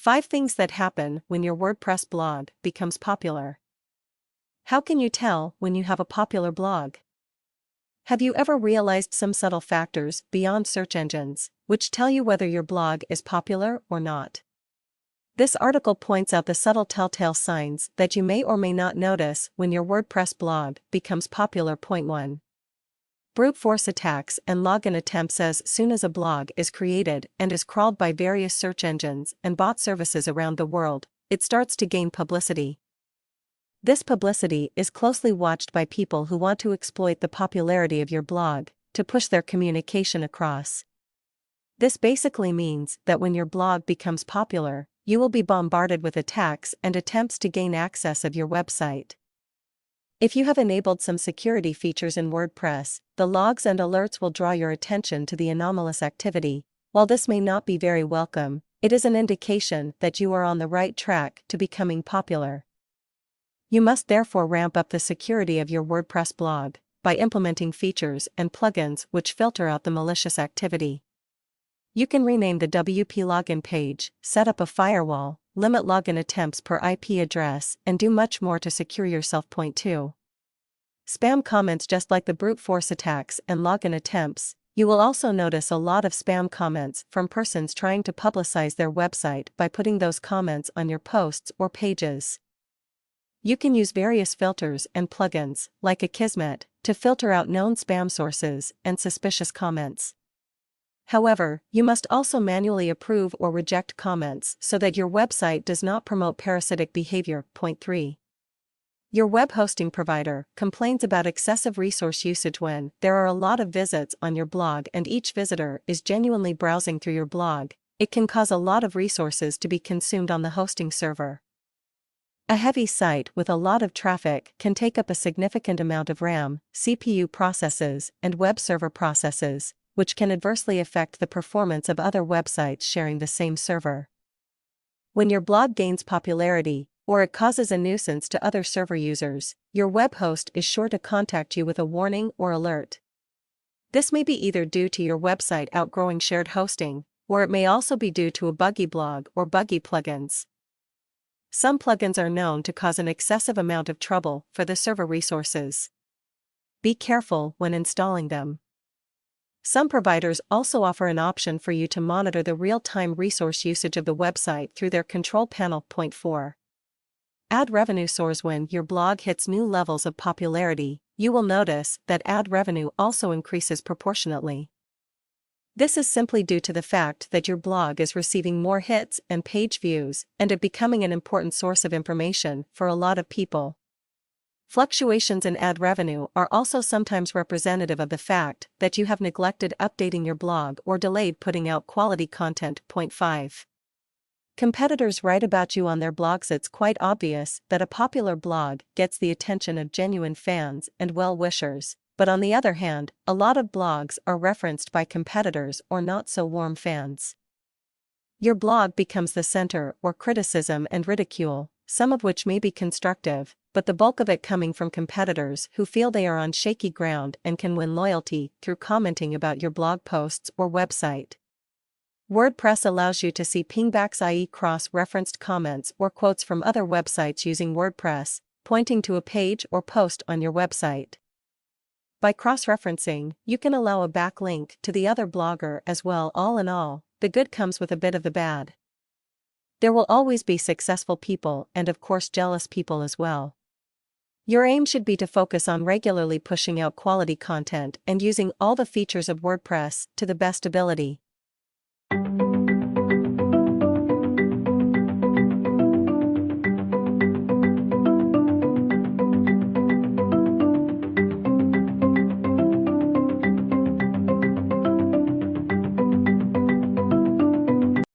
5 things that happen when your WordPress blog becomes popular. How can you tell when you have a popular blog? Have you ever realized some subtle factors beyond search engines, which tell you whether your blog is popular or not? This article points out the subtle telltale signs that you may or may not notice when your WordPress blog becomes popular. Point 1. Brute force attacks and login attempts. As soon as a blog is created and is crawled by various search engines and bot services around the world, it starts to gain publicity. This publicity is closely watched by people who want to exploit the popularity of your blog to push their communication across. This basically means that when your blog becomes popular, you will be bombarded with attacks and attempts to gain access of your website. If you have enabled some security features in WordPress, the logs and alerts will draw your attention to the anomalous activity. While this may not be very welcome, it is an indication that you are on the right track to becoming popular. You must therefore ramp up the security of your WordPress blog by implementing features and plugins which filter out the malicious activity. You can rename the WP login page, set up a firewall, limit login attempts per IP address, and do much more to secure yourself. Point 2. Spam comments. Just like the brute force attacks and login attempts, you will also notice a lot of spam comments from persons trying to publicize their website by putting those comments on your posts or pages. You can use various filters and plugins, like Akismet, to filter out known spam sources and suspicious comments. However, you must also manually approve or reject comments so that your website does not promote parasitic behavior. Point 3. Your web hosting provider complains about excessive resource usage. When there are a lot of visits on your blog and each visitor is genuinely browsing through your blog, it can cause a lot of resources to be consumed on the hosting server. A heavy site with a lot of traffic can take up a significant amount of RAM, CPU processes, and web server processes, which can adversely affect the performance of other websites sharing the same server. When your blog gains popularity, or it causes a nuisance to other server users, your web host is sure to contact you with a warning or alert. This may be either due to your website outgrowing shared hosting, or it may also be due to a buggy blog or buggy plugins. Some plugins are known to cause an excessive amount of trouble for the server resources. Be careful when installing them. Some providers also offer an option for you to monitor the real-time resource usage of the website through their control panel. Point 4. Ad revenue soars. When your blog hits new levels of popularity, you will notice that ad revenue also increases proportionately. This is simply due to the fact that your blog is receiving more hits and page views, and it becoming an important source of information for a lot of people. Fluctuations in ad revenue are also sometimes representative of the fact that you have neglected updating your blog or delayed putting out quality content. Point 5. Competitors write about you on their blogs. It's quite obvious that a popular blog gets the attention of genuine fans and well-wishers, but on the other hand, a lot of blogs are referenced by competitors or not-so-warm fans. Your blog becomes the center for criticism and ridicule, some of which may be constructive, but the bulk of it coming from competitors who feel they are on shaky ground and can win loyalty through commenting about your blog posts or website. WordPress allows you to see pingbacks, i.e. cross-referenced comments or quotes from other websites using WordPress, pointing to a page or post on your website. By cross-referencing, you can allow a backlink to the other blogger as well. All in all, the good comes with a bit of the bad. There will always be successful people and of course jealous people as well. Your aim should be to focus on regularly pushing out quality content and using all the features of WordPress to the best ability.